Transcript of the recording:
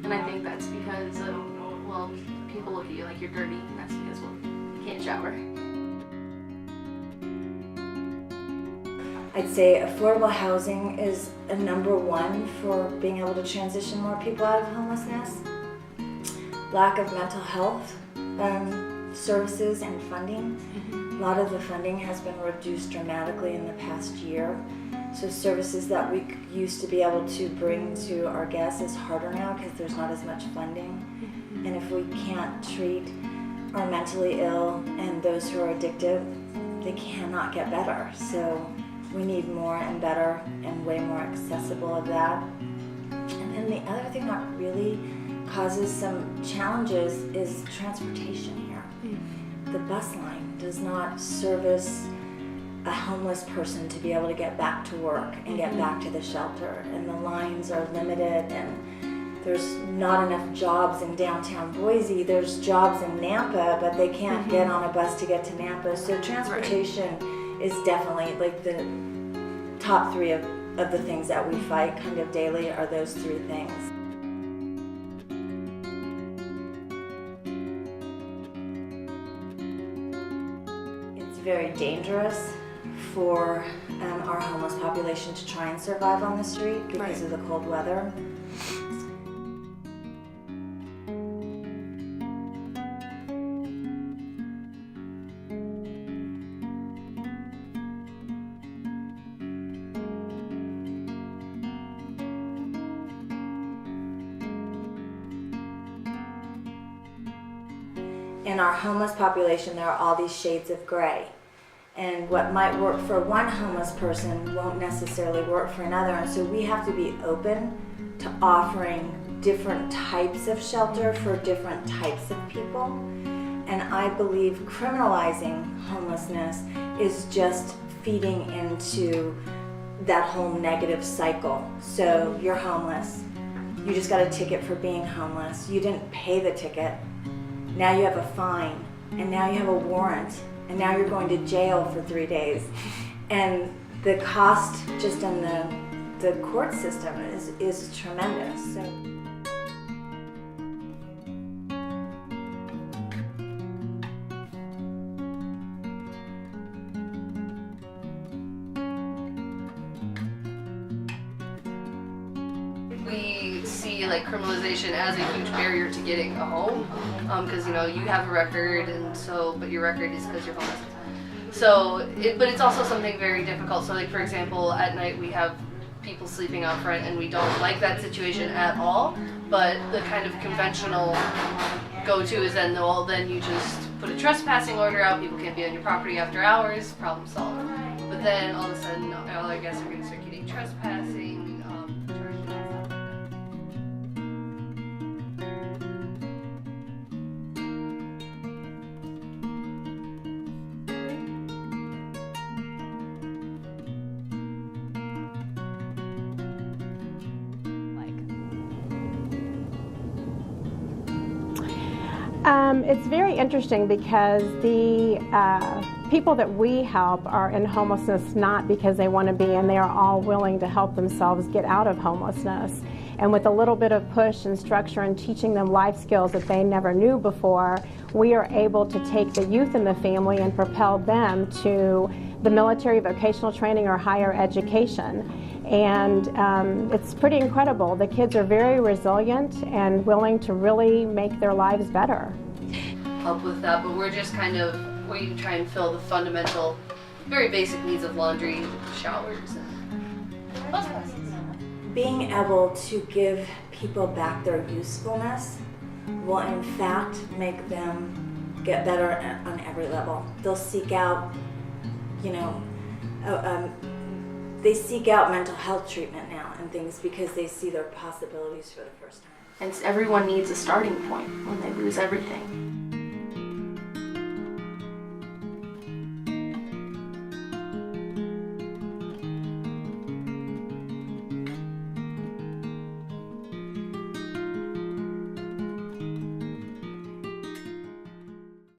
And I think that's because well, people look at you like you're dirty, and that's because, well, you can't shower. I'd say affordable housing is a number one for being able to transition more people out of homelessness. Lack of mental health services and funding. A lot of the funding has been reduced dramatically in the past year. So services that we used to be able to bring to our guests is harder now because there's not as much funding. And if we can't treat our mentally ill and those who are addicted, they cannot get better. So we need more and better and way more accessible of that. And then the other thing that really causes some challenges is transportation here. The bus line does not service a homeless person to be able to get back to work and get back to the shelter. And the lines are limited, and there's not enough jobs in downtown Boise. There's jobs in Nampa, but they can't get on a bus to get to Nampa. So transportation is definitely like the top three of the things that we fight kind of daily are those three things. It's very dangerous for our homeless population to try and survive on the street because of the cold weather. In our homeless population, there are all these shades of gray. And what might work for one homeless person won't necessarily work for another. And so we have to be open to offering different types of shelter for different types of people. And I believe criminalizing homelessness is just feeding into that whole negative cycle. So you're homeless. You just got a ticket for being homeless. You didn't pay the ticket. Now you have a fine. And now you have a warrant. And now you're going to jail for 3 days. And the cost just in the court system is tremendous. So. We see like criminalization as a huge barrier to getting a home, because you have a record, and so but your record is because you're homeless. So, but it's also something very difficult. So, like for example, at night we have people sleeping out front, and we don't like that situation at all. But the kind of conventional go-to is then, well, then you just put a trespassing order out. People can't be on your property after hours. Problem solved. But then all of a sudden, all our guests are going to start getting trespassing. It's very interesting because the people that we help are in homelessness not because they want to be, and they are all willing to help themselves get out of homelessness. And with a little bit of push and structure and teaching them life skills that they never knew before, we are able to take the youth in the family and propel them to the military, vocational training, or higher education. And it's pretty incredible. The kids are very resilient and willing to really make their lives better. Help with that, but we're just we try and fill the fundamental, very basic needs of laundry, showers, and bus passes. Being able to give people back their usefulness will in fact make them get better on every level. They'll seek out, they seek out mental health treatment now and things because they see their possibilities for the first time. And everyone needs a starting point when they lose everything.